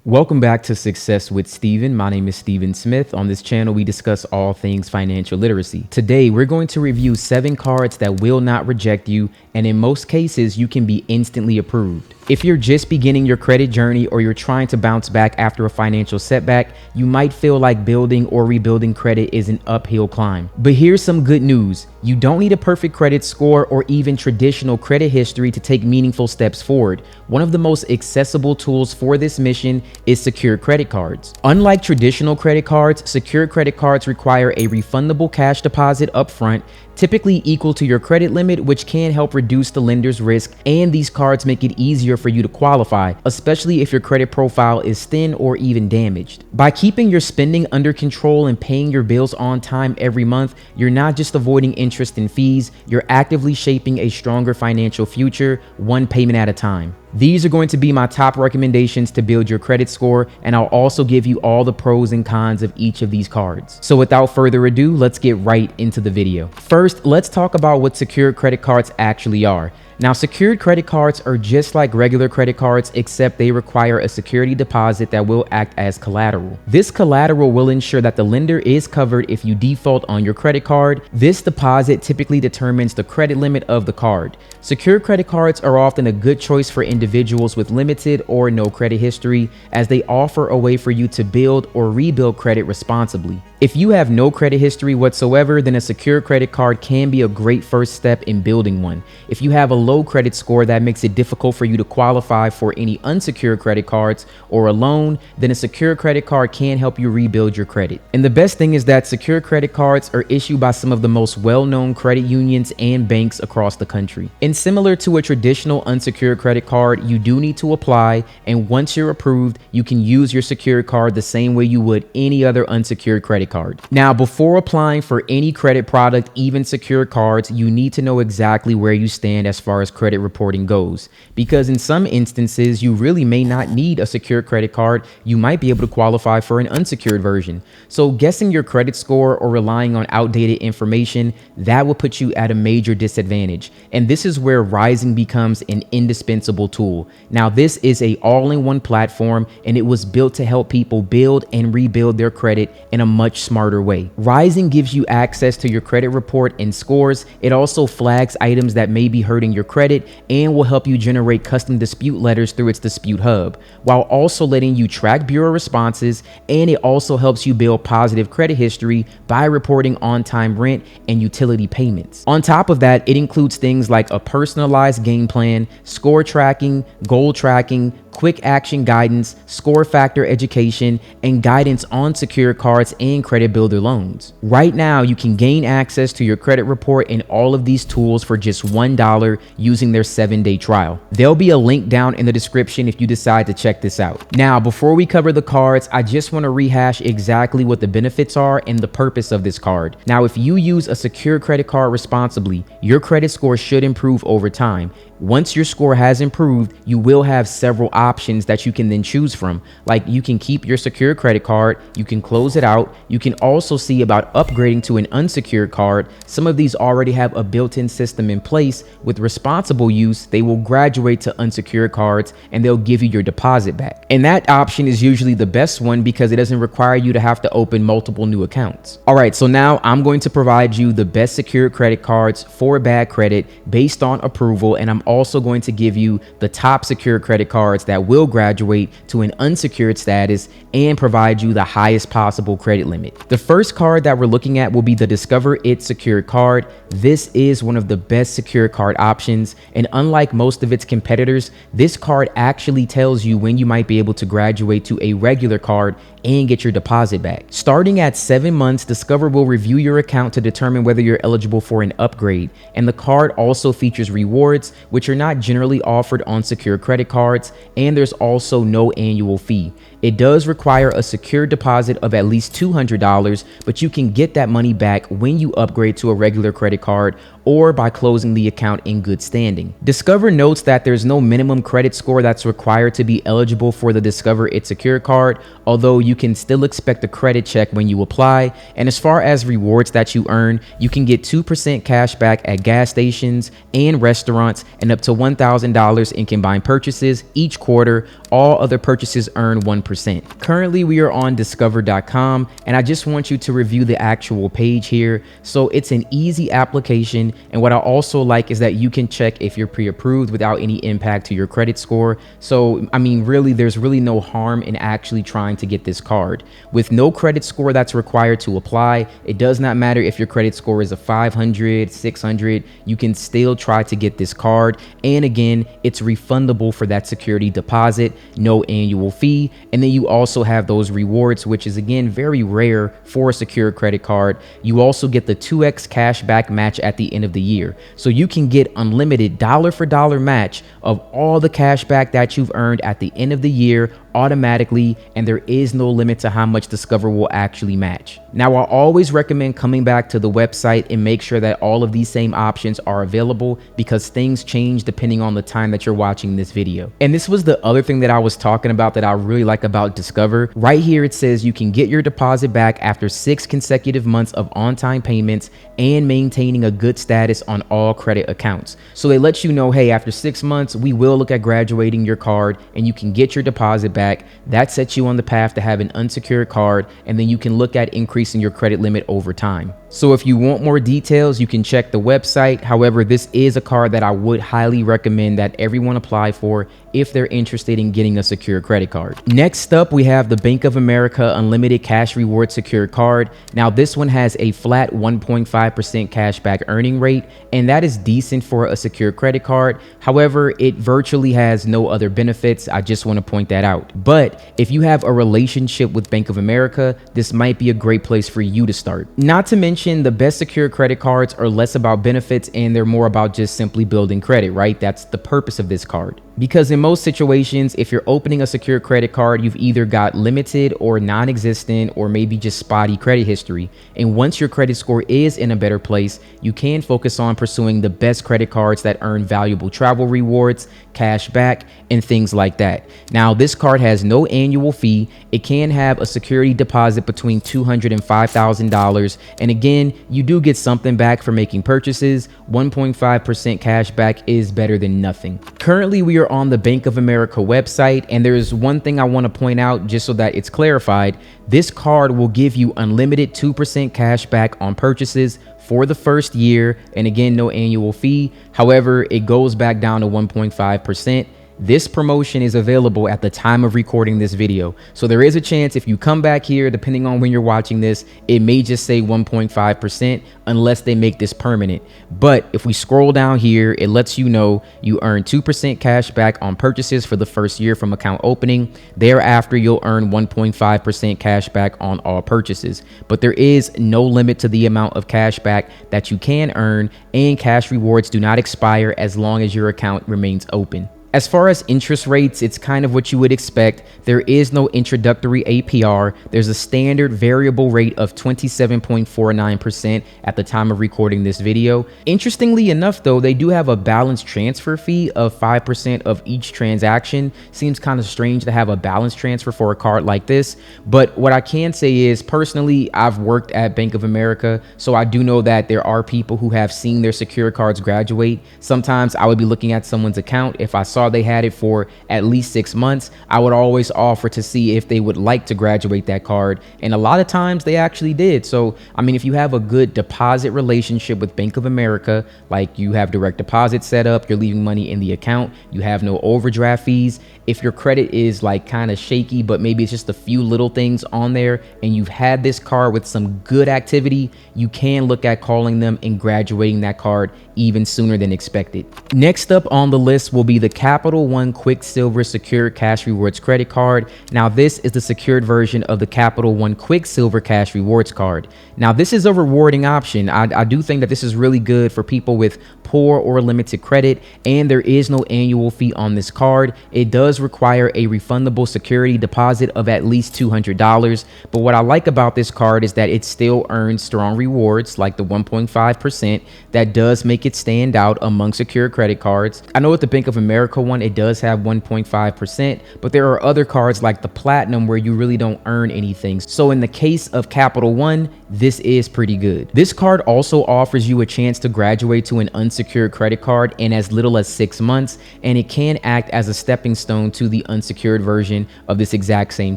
Welcome back to Success with Steven. My name is Steven Smith. On this channel, we discuss all things financial literacy. Today, we're going to review 7 cards that will not reject you, and in most cases, you can be instantly approved. If you're just beginning your credit journey or you're trying to bounce back after a financial setback, you might feel like building or rebuilding credit is an uphill climb. But here's some good news. You don't need a perfect credit score or even traditional credit history to take meaningful steps forward. One of the most accessible tools for this mission is secured credit cards. Unlike traditional credit cards, secured credit cards require a refundable cash deposit upfront, typically equal to your credit limit, which can help reduce the lender's risk, and these cards make it easier for you to qualify, especially if your credit profile is thin or even damaged. By keeping your spending under control and paying your bills on time every month, you're not just avoiding interest and fees, you're actively shaping a stronger financial future, one payment at a time. These are going to be my top recommendations to build your credit score, and I'll also give you all the pros and cons of each of these cards. So without further ado, let's get right into the video. First, let's talk about what secured credit cards actually are. Now, secured credit cards are just like regular credit cards, except they require a security deposit that will act as collateral. This collateral will ensure that the lender is covered if you default on your credit card. This deposit typically determines the credit limit of the card. Secured credit cards are often a good choice for individuals with limited or no credit history, as they offer a way for you to build or rebuild credit responsibly. If you have no credit history whatsoever, then a secured credit card can be a great first step in building one. If you have a low credit score that makes it difficult for you to qualify for any unsecured credit cards or a loan, then a secured credit card can help you rebuild your credit. And the best thing is that secured credit cards are issued by some of the most well-known credit unions and banks across the country. And similar to a traditional unsecured credit card, you do need to apply, and once you're approved, you can use your secured card the same way you would any other unsecured credit card. Now, before applying for any credit product, even secured cards, you need to know exactly where you stand as far as credit reporting goes, because in some instances you really may not need a secured credit card. You might be able to qualify for an unsecured version. So guessing your credit score or relying on outdated information, that will put you at a major disadvantage. And this is where Rising becomes an indispensable tool. Now, this is a all-in-one platform, and it was built to help people build and rebuild their credit in a much smarter way. Rising gives you access to your credit report and scores. It also flags items that may be hurting your credit and will help you generate custom dispute letters through its dispute hub, while also letting you track bureau responses. And it also helps you build positive credit history by reporting on-time rent and utility payments. On top of that, it includes things like a personalized game plan, score tracking, goal tracking, quick action guidance, score factor education, and guidance on secured cards and credit builder loans. Right now, you can gain access to your credit report and all of these tools for just $1 using their 7-day trial. There'll be a link down in the description if you decide to check this out. Now, before we cover the cards, I just want to rehash exactly what the benefits are and the purpose of this card. Now, if you use a secured credit card responsibly, your credit score should improve over time. Once your score has improved, you will have several options that you can then choose from. Like, you can keep your secured credit card, you can close it out, you can also see about upgrading to an unsecured card. Some of these already have a built-in system in place. With responsible use, they will graduate to unsecured cards and they'll give you your deposit back. And that option is usually the best one because it doesn't require you to have to open multiple new accounts. All right, so now I'm going to provide you the best secured credit cards for bad credit based on approval, and I'm also going to give you the top secured credit cards that will graduate to an unsecured status and provide you the highest possible credit limit. The first card that we're looking at will be the Discover It secured card. This is one of the best secured card options, and unlike most of its competitors, this card actually tells you when you might be able to graduate to a regular card and get your deposit back. Starting at 7 months, Discover will review your account to determine whether you're eligible for an upgrade. And the card also features rewards, which are not generally offered on secured credit cards, and there's also no annual fee. It does require a secure deposit of at least $200, but you can get that money back when you upgrade to a regular credit card or by closing the account in good standing. Discover notes that there's no minimum credit score that's required to be eligible for the Discover It secured card, although you can still expect a credit check when you apply. And as far as rewards that you earn, you can get 2% cash back at gas stations and restaurants, and and up to $1,000 in combined purchases each quarter. All other purchases earn 1%. Currently, we are on discover.com, and I just want you to review the actual page here. So it's an easy application, and what I also like is that you can check if you're pre-approved without any impact to your credit score. So I mean, really, there's really no harm in actually trying to get this card. With no credit score that's required to apply, it does not matter if your credit score is a 500, 600, you can still try to get this card. And again, it's refundable for that security deposit, no annual fee. And then you also have those rewards, which is again very rare for a secure credit card. You also get the 2x cash back match at the end of the year. So you can get unlimited dollar for dollar match of all the cash back that you've earned at the end of the year automatically, and there is no limit to how much Discover will actually match. Now, I always recommend coming back to the website and make sure that all of these same options are available, because things change depending on the time that you're watching this video. And this was the other thing that I was talking about that I really like about Discover. Right here it says you can get your deposit back after 6 consecutive months of on-time payments and maintaining a good status on all credit accounts. So they let you know, hey, after 6 months, we will look at graduating your card and you can get your deposit back. That sets you on the path to have an unsecured card, and then you can look at increasing your credit limit over time. So if you want more details, you can check the website. However, this is a card that I would highly recommend that everyone apply for if they're interested in getting a secure credit card. Next up, we have the Bank of America Unlimited Cash Reward Secured Card. Now, this one has a flat 1.5% cashback earning rate, and that is decent for a secure credit card. However, it virtually has no other benefits. I just want to point that out. But if you have a relationship with Bank of America, this might be a great place for you to start. Not to mention, the best secure credit cards are less about benefits and they're more about just simply building credit, right? That's the purpose of this card. Because in most situations, if you're opening a secure credit card, you've either got limited or non-existent or maybe just spotty credit history. And once your credit score is in a better place, you can focus on pursuing the best credit cards that earn valuable travel rewards, cash back, and things like that. Now, this card has no annual fee. It can have a security deposit between $200 and $5,000. And again, you do get something back for making purchases. 1.5% cash back is better than nothing. Currently, we are on the Bank of America website, and there's one thing I want to point out just so that it's clarified. This card will give you unlimited 2% cash back on purchases for the first year, and again, no annual fee. However, it goes back down to 1.5%. This promotion is available at the time of recording this video. So there is a chance if you come back here, depending on when you're watching this, it may just say 1.5% unless they make this permanent. But if we scroll down here, it lets you know you earn 2% cash back on purchases for the first year from account opening. Thereafter, you'll earn 1.5% cash back on all purchases. But there is no limit to the amount of cash back that you can earn, and cash rewards do not expire as long as your account remains open. As far as interest rates, it's kind of what you would expect. There is no introductory APR. There's a standard variable rate of 27.49% at the time of recording this video. Interestingly enough, though, they do have a balance transfer fee of 5% of each transaction. Seems kind of strange to have a balance transfer for a card like this. But what I can say is, personally, I've worked at Bank of America, so I do know that there are people who have seen their secure cards graduate. Sometimes I would be looking at someone's account. If I saw they had it for at least 6 months, I would always offer to see if they would like to graduate that card, and a lot of times they actually did. So I mean, if you have a good deposit relationship with Bank of America, like you have direct deposit set up, you're leaving money in the account, you have no overdraft fees. If your credit is like kind of shaky, but maybe it's just a few little things on there, and you've had this card with some good activity, you can look at calling them and graduating that card even sooner than expected. Next up on the list will be the Capital One Quicksilver Secured Cash Rewards Credit Card. Now, this is the secured version of the Capital One Quicksilver Cash Rewards Card. Now, this is a rewarding option. I do think that this is really good for people with poor or limited credit, and there is no annual fee on this card. It does require a refundable security deposit of at least $200. But what I like about this card is that it still earns strong rewards like the 1.5%. That does make it stand out among secure credit cards. I know with the Bank of America one, it does have 1.5%, but there are other cards like the Platinum where you really don't earn anything. So in the case of Capital One, this is pretty good. This card also offers you a chance to graduate to an unsecured credit card in as little as 6 months, and it can act as a stepping stone to the unsecured version of this exact same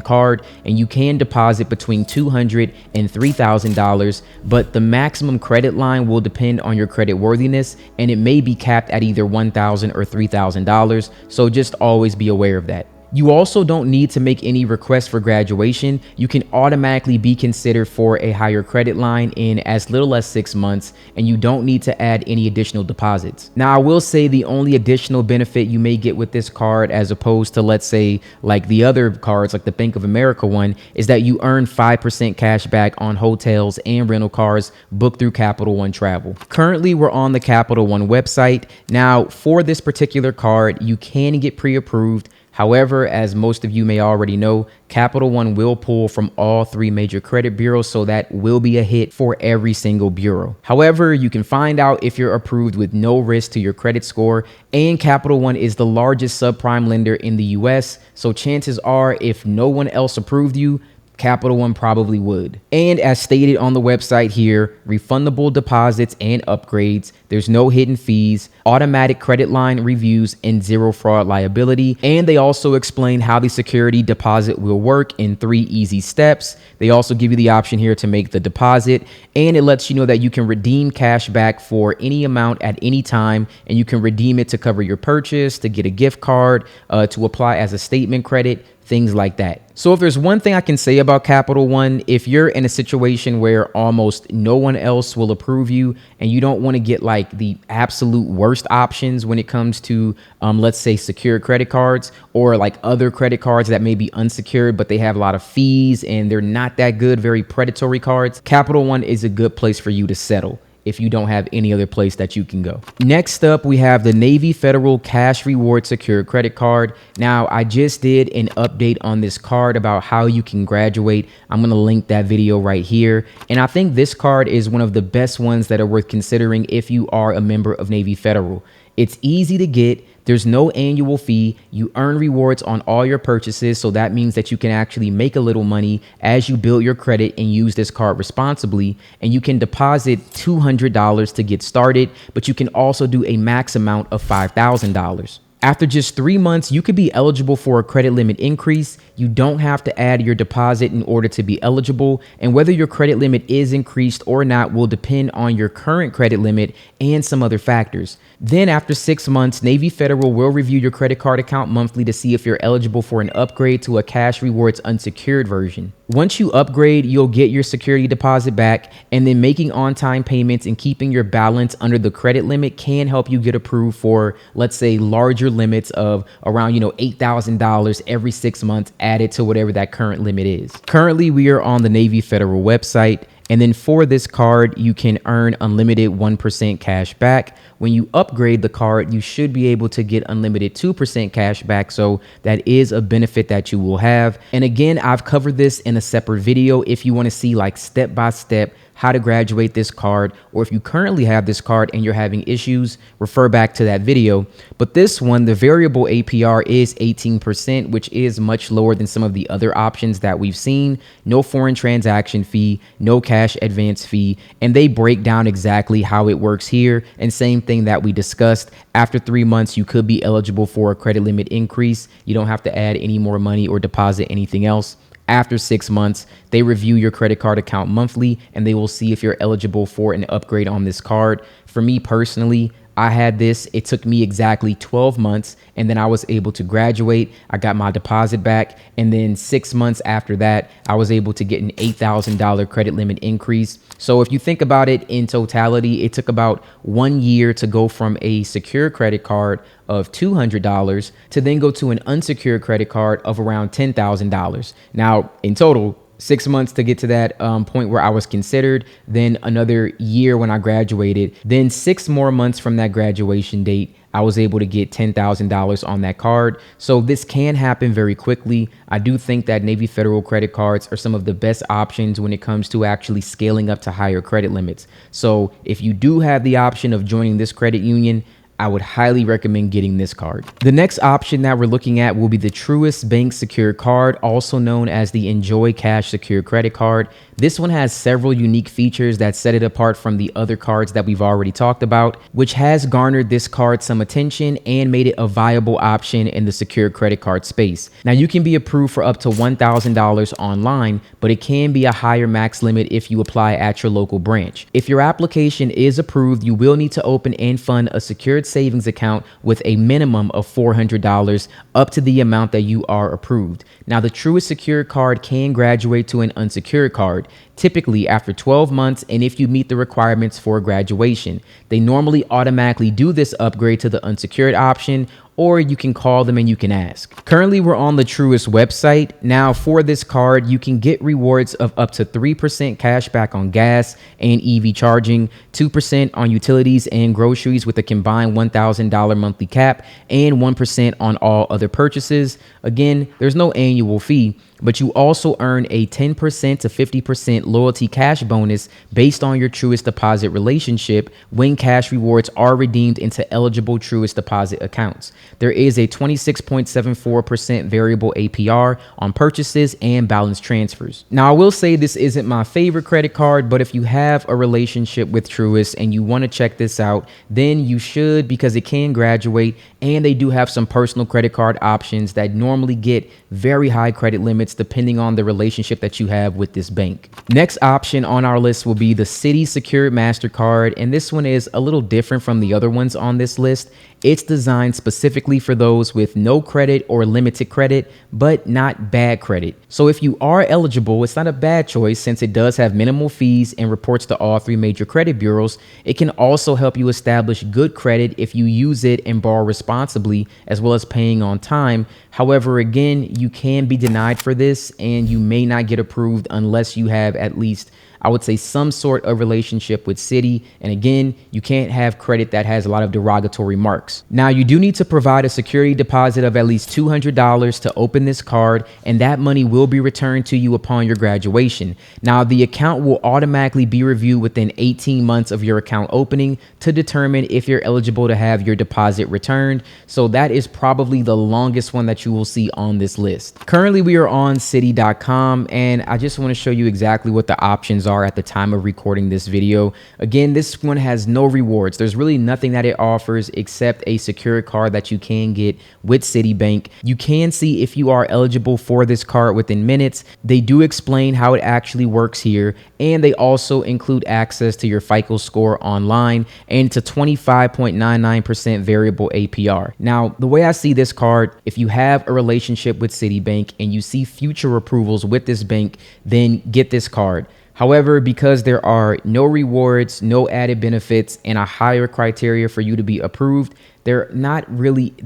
card, and you can deposit between $200 and $3,000, but the maximum credit line will depend on your credit worthiness, and it may be capped at either $1,000 or $3,000, so just always be aware of that. You also don't need to make any requests for graduation. You can automatically be considered for a higher credit line in as little as 6 months, and you don't need to add any additional deposits. Now, I will say the only additional benefit you may get with this card, as opposed to, let's say, like the other cards, like the Bank of America one, is that you earn 5% cash back on hotels and rental cars booked through Capital One Travel. Currently, we're on the Capital One website. Now, for this particular card, you can get pre-approved. However, as most of you may already know, Capital One will pull from all 3 major credit bureaus, so that will be a hit for every single bureau. However, you can find out if you're approved with no risk to your credit score, and Capital One is the largest subprime lender in the US, so chances are if no one else approved you, Capital One probably would. And as stated on the website here, refundable deposits and upgrades, there's no hidden fees, automatic credit line reviews, and 0 fraud liability. And they also explain how the security deposit will work in 3 easy steps. They also give you the option here to make the deposit, and it lets you know that you can redeem cash back for any amount at any time, and you can redeem it to cover your purchase, to get a gift card, to apply as a statement credit, things like that. So if there's one thing I can say about Capital One, if you're in a situation where almost no one else will approve you and you don't want to get like the absolute worst options when it comes to, let's say, secured credit cards, or like other credit cards that may be unsecured, but they have a lot of fees and they're not that good, very predatory cards, Capital One is a good place for you to settle if you don't have any other place that you can go. Next up, we have the Navy Federal Cash Reward Secured Credit Card. Now, I just did an update on this card about how you can graduate. I'm gonna link that video right here. And I think this card is one of the best ones that are worth considering if you are a member of Navy Federal. It's easy to get. There's no annual fee. You earn rewards on all your purchases, so that means that you can actually make a little money as you build your credit and use this card responsibly. And you can deposit $200 to get started, but you can also do a max amount of $5,000. After just 3 months, you could be eligible for a credit limit increase. You don't have to add your deposit in order to be eligible, and whether your credit limit is increased or not will depend on your current credit limit and some other factors. Then after 6 months, Navy Federal will review your credit card account monthly to see if you're eligible for an upgrade to a Cash Rewards unsecured version. Once you upgrade, you'll get your security deposit back, and then making on-time payments and keeping your balance under the credit limit can help you get approved for, let's say, larger limits of around, $8,000 every 6 months added to whatever that current limit is. Currently, we are on the Navy Federal website. And then for this card, you can earn unlimited 1% cash back. When you upgrade the card, you should be able to get unlimited 2% cash back. So that is a benefit that you will have. And again, I've covered this in a separate video. If you want to see like step by step how to graduate this card, or if you currently have this card and you're having issues, refer back to that video. But this one, the variable APR is 18%, which is much lower than some of the other options that we've seen. No foreign transaction fee, no cash advance fee, and they break down exactly how it works here. And same thing that we discussed, after 3 months, you could be eligible for a credit limit increase. You don't have to add any more money or deposit anything else. After 6 months, they review your credit card account monthly, and they will see if you're eligible for an upgrade on this card. For me personally, I had this. It took me exactly 12 months, and then I was able to graduate. I got my deposit back, and then 6 months after that, I was able to get an $8,000 credit limit increase. So if you think about it in totality, it took about 1 year to go from a secure credit card of $200 to then go to an unsecured credit card of around $10,000. Now, in total, 6 months to get to that point where I was considered, then another year when I graduated, then 6 more months from that graduation date, I was able to get $10,000 on that card. So this can happen very quickly. I do think that Navy Federal credit cards are some of the best options when it comes to actually scaling up to higher credit limits. So if you do have the option of joining this credit union, I would highly recommend getting this card. The next option that we're looking at will be the Truist Bank Secured Card, also known as the Enjoy Cash Secured Credit Card. This one has several unique features that set it apart from the other cards that we've already talked about, which has garnered this card some attention and made it a viable option in the secured credit card space. Now, you can be approved for up to $1,000 online, but it can be a higher max limit if you apply at your local branch. If your application is approved, you will need to open and fund a secured savings account with a minimum of $400 up to the amount that you are approved. Now, the Truist Secured Card can graduate to an unsecured card, typically after 12 months, and if you meet the requirements for graduation. They normally automatically do this upgrade to the unsecured option, or you can call them and you can ask. Currently, we're on the Truist website. Now, for this card, you can get rewards of up to 3% cash back on gas and EV charging, 2% on utilities and groceries with a combined $1,000 monthly cap, and 1% on all other purchases. Again, there's no annual fee, but you also earn a 10% to 50% loyalty cash bonus based on your Truist deposit relationship when cash rewards are redeemed into eligible Truist deposit accounts. There is a 26.74% variable APR on purchases and balance transfers. Now, I will say this isn't my favorite credit card, but if you have a relationship with Truist and you want to check this out, then you should, because it can graduate, and they do have some personal credit card options that normally get very high credit limits depending on the relationship that you have with this bank. Next option on our list will be the Citi Secured MasterCard, and this one is a little different from the other ones on this list. It's designed specifically for those with no credit or limited credit, but not bad credit. So if you are eligible, it's not a bad choice since it does have minimal fees and reports to all 3 major credit bureaus. It can also help you establish good credit if you use it and borrow responsibly, as well as paying on time. However, again, you can be denied for this and you may not get approved unless you have at least, I would say, some sort of relationship with Citi. And again, you can't have credit that has a lot of derogatory marks. Now, you do need to provide a security deposit of at least $200 to open this card, and that money will be returned to you upon your graduation. Now, the account will automatically be reviewed within 18 months of your account opening to determine if you're eligible to have your deposit returned. So that is probably the longest one that you will see on this list. Currently, we are on Citi.com, and I just want to show you exactly what the options are at the time of recording this video. Again, this one has no rewards. There's really nothing that it offers except a secured card that you can get with Citibank. You can see if you are eligible for this card within minutes. They do explain how it actually works here, and they also include access to your FICO score online, and it's a 25.99% variable APR. Now, the way I see this card, if you have a relationship with Citibank and you see future approvals with this bank, then get this card. However, because there are no rewards, no added benefits, and a higher criteria for you to be approved, there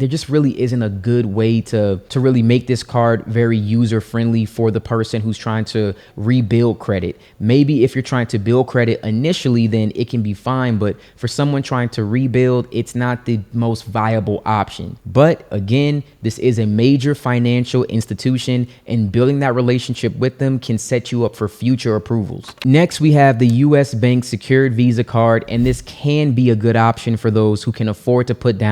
just really isn't a good way to really make this card very user friendly for the person who's trying to rebuild credit. Maybe if you're trying to build credit initially, then it can be fine. But for someone trying to rebuild, it's not the most viable option. But again, this is a major financial institution, and building that relationship with them can set you up for future approvals. Next, we have the US Bank Secured Visa Card, and this can be a good option for those who can afford to put down,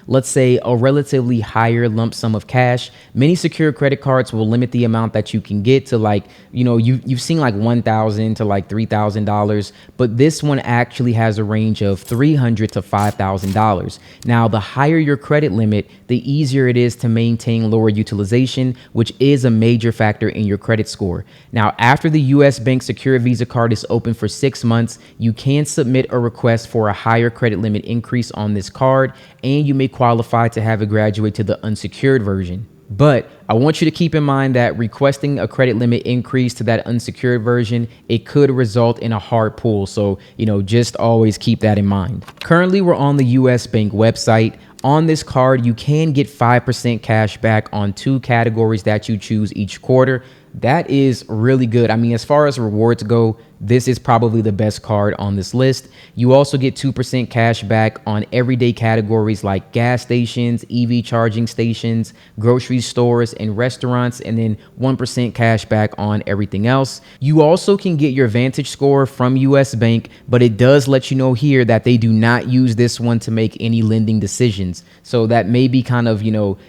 let's say, a relatively higher lump sum of cash. Many secured credit cards will limit the amount that you can get to, like, you've seen like $1,000 to like $3,000, but this one actually has a range of $300 to $5,000. Now, the higher your credit limit, the easier it is to maintain lower utilization, which is a major factor in your credit score. Now, after the US Bank Secured Visa Card is open for 6 months, you can submit a request for a higher credit limit increase on this card, and you may qualify to have it graduate to the unsecured version. But I want you to keep in mind that requesting a credit limit increase to that unsecured version, it could result in a hard pull. So, just always keep that in mind. Currently, we're on the US Bank website. On this card, you can get 5% cash back on 2 categories that you choose each quarter. that is really good. I mean, as far as rewards go, this is probably the best card on this list. You also get 2% cash back on everyday categories like gas stations, EV charging stations, grocery stores, and restaurants, and then 1% cash back on everything else. You also can get your Vantage score from US Bank, but it does let you know here that they do not use this one to make any lending decisions. So that may be kind of,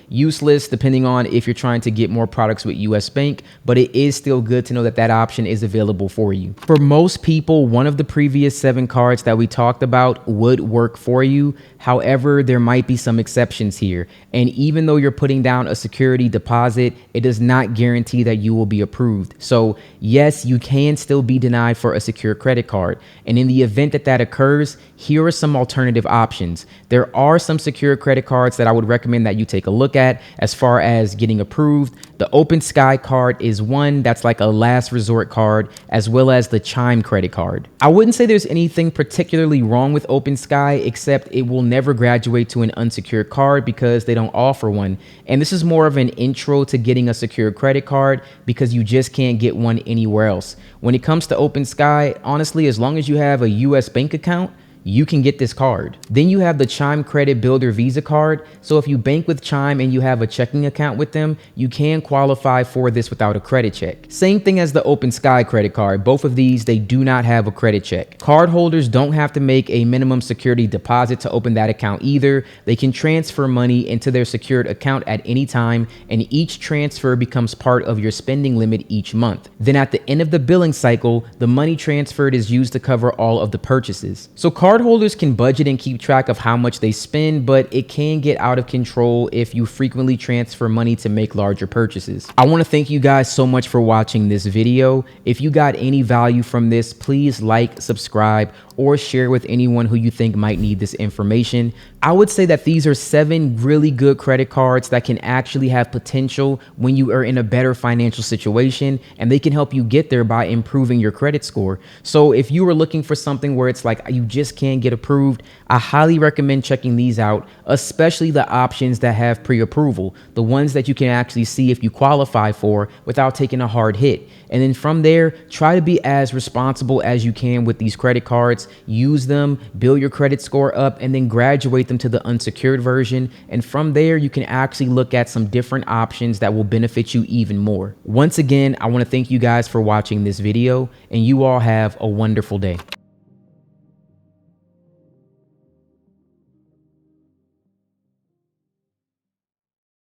useless depending on if you're trying to get more products with US Bank, but it is still good to know that that option is available for you. For most people, one of the previous 7 cards that we talked about would work for you. However, there might be some exceptions here. And even though you're putting down a security deposit, it does not guarantee that you will be approved. So yes, you can still be denied for a secure credit card. And in the event that that occurs, here are some alternative options. There are some secure credit cards that I would recommend that you take a look at as far as getting approved. The Open Sky card is one that's like a last resort card, as well as the Chime credit card. I wouldn't say there's anything particularly wrong with Open Sky, except it will never graduate to an unsecured card because they don't offer one. And this is more of an intro to getting a secure credit card because you just can't get one anywhere else. When it comes to Open Sky, honestly, as long as you have a US bank account, you can get this card. Then you have the Chime Credit Builder Visa card. So if you bank with Chime and you have a checking account with them, you can qualify for this without a credit check. Same thing as the Open Sky credit card. Both of these, they do not have a credit check. Card holders don't have to make a minimum security deposit to open that account either. They can transfer money into their secured account at any time, and each transfer becomes part of your spending limit each month. Then at the end of the billing cycle, the money transferred is used to cover all of the purchases. So cardholders can budget and keep track of how much they spend, but it can get out of control if you frequently transfer money to make larger purchases. I want to thank you guys so much for watching this video. If you got any value from this, please like, subscribe, or share with anyone who you think might need this information. I would say that these are 7 really good credit cards that can actually have potential when you are in a better financial situation, and they can help you get there by improving your credit score. So if you are looking for something where it's like you just can't get approved, I highly recommend checking these out, especially the options that have pre-approval, the ones that you can actually see if you qualify for without taking a hard hit. And then from there, try to be as responsible as you can with these credit cards. Use them, build your credit score up, and then graduate them to the unsecured version. And from there, you can actually look at some different options that will benefit you even more. Once again, I want to thank you guys for watching this video, and you all have a wonderful day.